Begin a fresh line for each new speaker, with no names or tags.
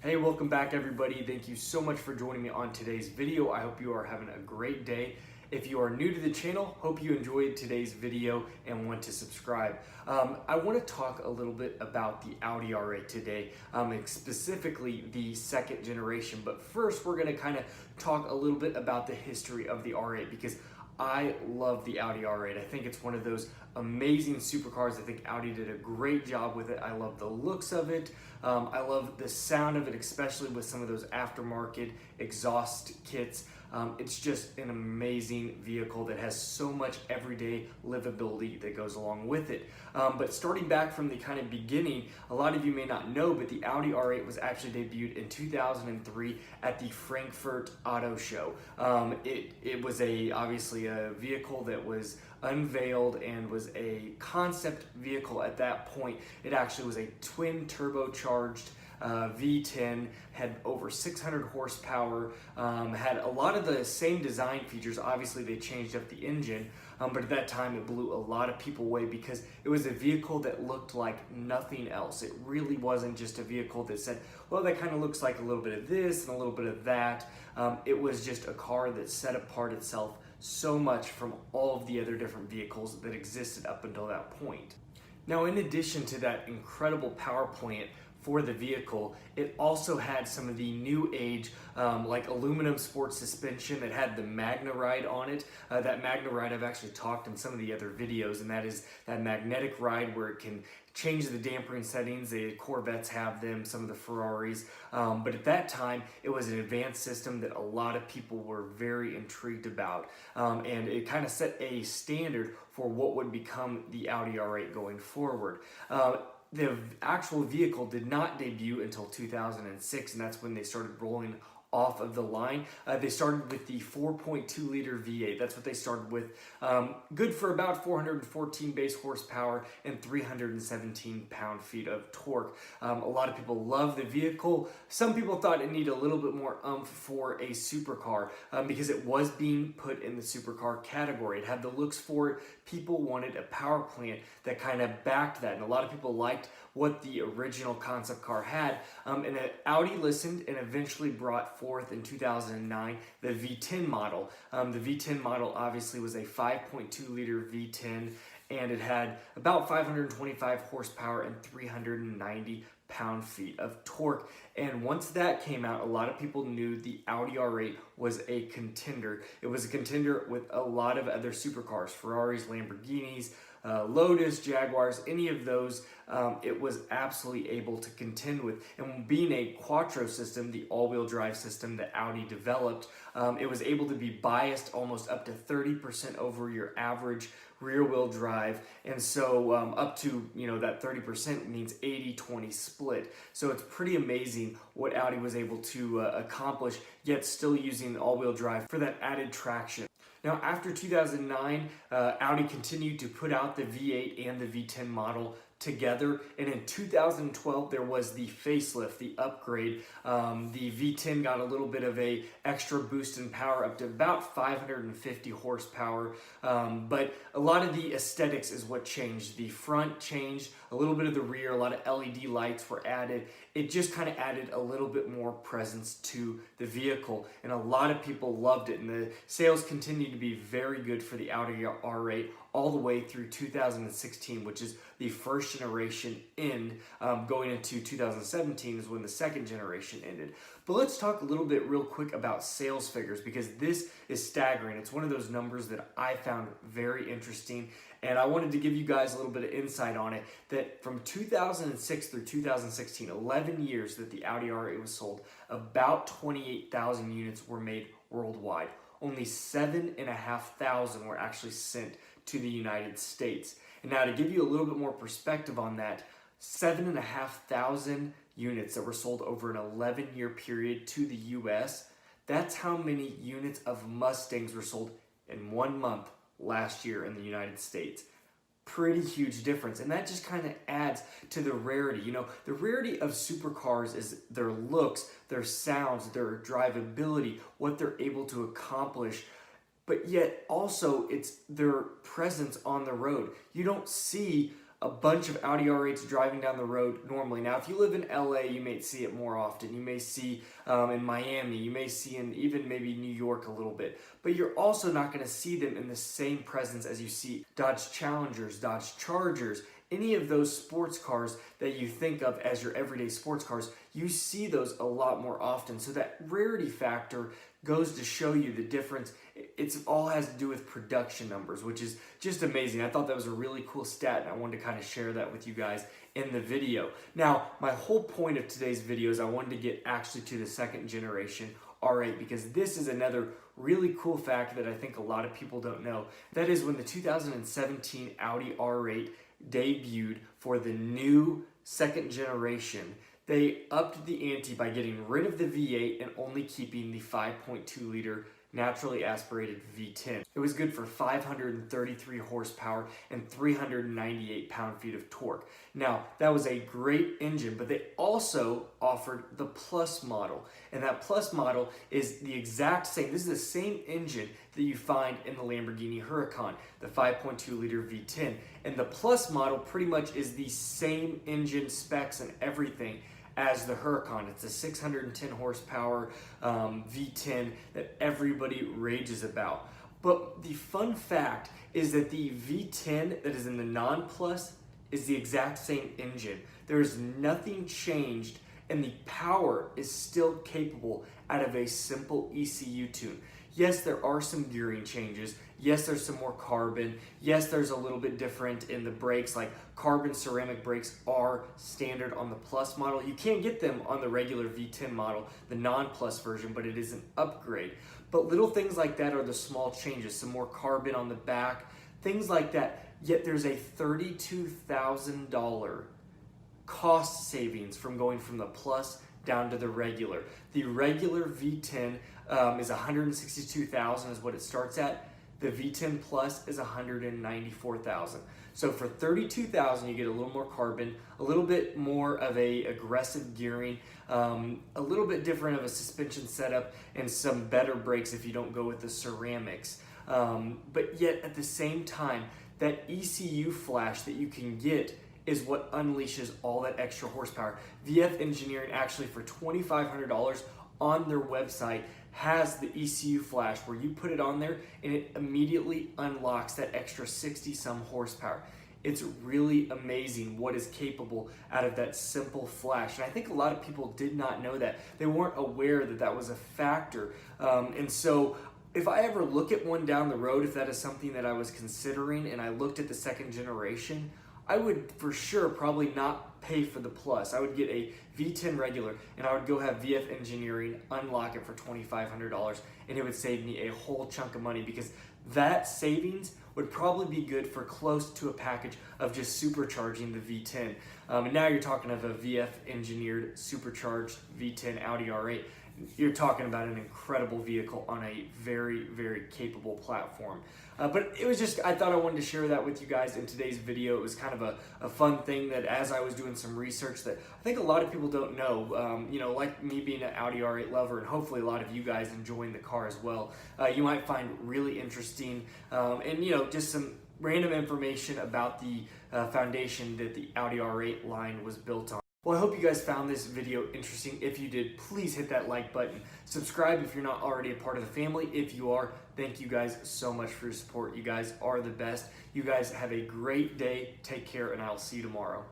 Hey, welcome back everybody. Thank you so much for joining me on today's video. I hope you are having a great day. If you are new to the channel, hope you enjoyed today's video and want to subscribe. I want to talk a little bit about the Audi R8 today, specifically the second generation. But first, we're going to kind of talk a little bit about the history of the R8 because I love the Audi R8. I think it's one of those amazing supercars. I think Audi did a great job with it. I love the looks of it. I love the sound of it, especially with some of those aftermarket exhaust kits. It's just an amazing vehicle that has so much everyday livability that goes along with it. But starting back from the kind of beginning, a lot of you may not know, but the Audi R8 was actually debuted in 2003 at the Frankfurt Auto Show. It was obviously a vehicle that was unveiled and was a concept vehicle at that point. It actually was a twin turbocharged V10, had over 600 horsepower, had a lot of the same design features. Obviously they changed up the engine, but at that time it blew a lot of people away because it was a vehicle that looked like nothing else. It really wasn't just a vehicle that said, well, that kind of looks like a little bit of this and a little bit of that. It was just a car that set apart itself so much from all of the other different vehicles that existed up until that point. Now, in addition to that incredible power plant for the vehicle, it also had some of the new age like aluminum sports suspension that had the Magna-Ride on it. That Magna-Ride I've actually talked in some of the other videos, and that is that magnetic ride where it can change the dampering settings. The Corvettes have them, some of the Ferraris, but at that time it was an advanced system that a lot of people were very intrigued about, and it kind of set a standard for what would become the Audi R8 going forward. The actual vehicle did not debut until 2006, and that's when they started rolling off of the line. They started with the 4.2 liter V8. That's what they started with. Good for about 414 base horsepower and 317 pound-feet of torque. A lot of people love the vehicle. Some people thought it needed a little bit more oomph for a supercar because it was being put in the supercar category. It had the looks for it. People wanted a power plant that kind of backed that, and a lot of people liked what the original concept car had, and Audi listened and eventually brought forth in 2009 the V10 model. The V10 model obviously was a 5.2 liter V10, and it had about 525 horsepower and 390 pound-feet of torque. And once that came out, a lot of people knew the Audi R8 was a contender. It was a contender with a lot of other supercars, Ferraris, Lamborghinis, Lotus, Jaguars, any of those, it was absolutely able to contend with. And being a quattro system, the all-wheel drive system that Audi developed, it was able to be biased almost up to 30% over your average rear-wheel drive, and so up to, that 30% means 80-20 split. So it's pretty amazing what Audi was able to accomplish, yet still using all-wheel drive for that added traction. Now, after 2009, Audi continued to put out the V8 and the V10 model together, and in 2012 there was the facelift, the upgrade. The V10 got a little bit of a extra boost in power, up to about 550 horsepower, but a lot of the aesthetics is what changed. The front changed, a little bit of the rear, a lot of LED lights were added. It just kind of added a little bit more presence to the vehicle, and a lot of people loved it, and the sales continued to be very good for the Audi R8 all the way through 2016, which is the first generation end. Going into 2017 is when the second generation ended. But let's talk a little bit real quick about sales figures, because this is staggering. It's one of those numbers that I found very interesting, and I wanted to give you guys a little bit of insight on it, that from 2006 through 2016, 11 years that the Audi R8 was sold, about 28,000 units were made worldwide. Only 7,500 were actually sent to the United States. And now, to give you a little bit more perspective on that, 7,500 units that were sold over an 11-year period to the US, that's how many units of Mustangs were sold in 1 month last year in the United States. Pretty huge difference, and that just kind of adds to the rarity. The rarity of supercars is their looks, their sounds, their drivability, what they're able to accomplish, but yet also it's their presence on the road. You don't see a bunch of Audi R8s driving down the road normally. Now, if you live in LA, you may see it more often. You may see in Miami, you may see in even maybe New York a little bit, but you're also not going to see them in the same presence as you see Dodge Challengers, Dodge Chargers, any of those sports cars that you think of as your everyday sports cars. You see those a lot more often. So that rarity factor goes to show you the difference. It all has to do with production numbers, which is just amazing. I thought that was a really cool stat, and I wanted to kind of share that with you guys in the video. Now, my whole point of today's video is I wanted to get actually to the second generation R8, because this is another really cool fact that I think a lot of people don't know. That is, when the 2017 Audi R8 debuted for the new second generation, they upped the ante by getting rid of the V8 and only keeping the 5.2 liter naturally aspirated V10. It was good for 533 horsepower and 398 pound-feet of torque. Now, that was a great engine, but they also offered the Plus model. And that Plus model is the exact same. This is the same engine that you find in the Lamborghini Huracan, the 5.2 liter V10. And the Plus model pretty much is the same engine specs and everything as the Huracan. It's a 610 horsepower V10 that everybody rages about. But the fun fact is that the V10 that is in the non-Plus is the exact same engine. There is nothing changed, and the power is still capable out of a simple ECU tune. Yes, there are some gearing changes. Yes, there's some more carbon. Yes, there's a little bit different in the brakes, like carbon ceramic brakes are standard on the Plus model. You can't get them on the regular V10 model, the non-Plus version, but it is an upgrade. But little things like that are the small changes, some more carbon on the back, things like that. Yet there's a $32,000 cost savings from going from the Plus down to the regular. The regular V10 is $162,000 is what it starts at. The V10 Plus is $194,000. So for $32,000, you get a little more carbon, a little bit more of a aggressive gearing, a little bit different of a suspension setup, and some better brakes if you don't go with the ceramics. But yet at the same time, that ECU flash that you can get is what unleashes all that extra horsepower. VF Engineering actually, for $2,500 on their website, has the ECU flash where you put it on there and it immediately unlocks that extra 60-some horsepower. It's really amazing what is capable out of that simple flash. And I think a lot of people did not know that. They weren't aware that that was a factor. And so if I ever look at one down the road, if that is something that I was considering and I looked at the second generation, I would for sure probably not pay for the Plus. I would get a V10 regular and I would go have VF Engineering unlock it for $2,500, and it would save me a whole chunk of money, because that savings would probably be good for close to a package of just supercharging the V10. And now you're talking of a VF engineered supercharged V10 Audi R8. You're talking about an incredible vehicle on a very, very capable platform. But it was just, I thought I wanted to share that with you guys in today's video. It was kind of a fun thing that, as I was doing some research, that I think a lot of people don't know, like me being an Audi R8 lover, and hopefully a lot of you guys enjoying the car as well, you might find really interesting, and just some random information about the foundation that the Audi R8 line was built on. Well, I hope you guys found this video interesting. If you did, please hit that like button. Subscribe if you're not already a part of the family. If you are, thank you guys so much for your support. You guys are the best. You guys have a great day. Take care, and I'll see you tomorrow.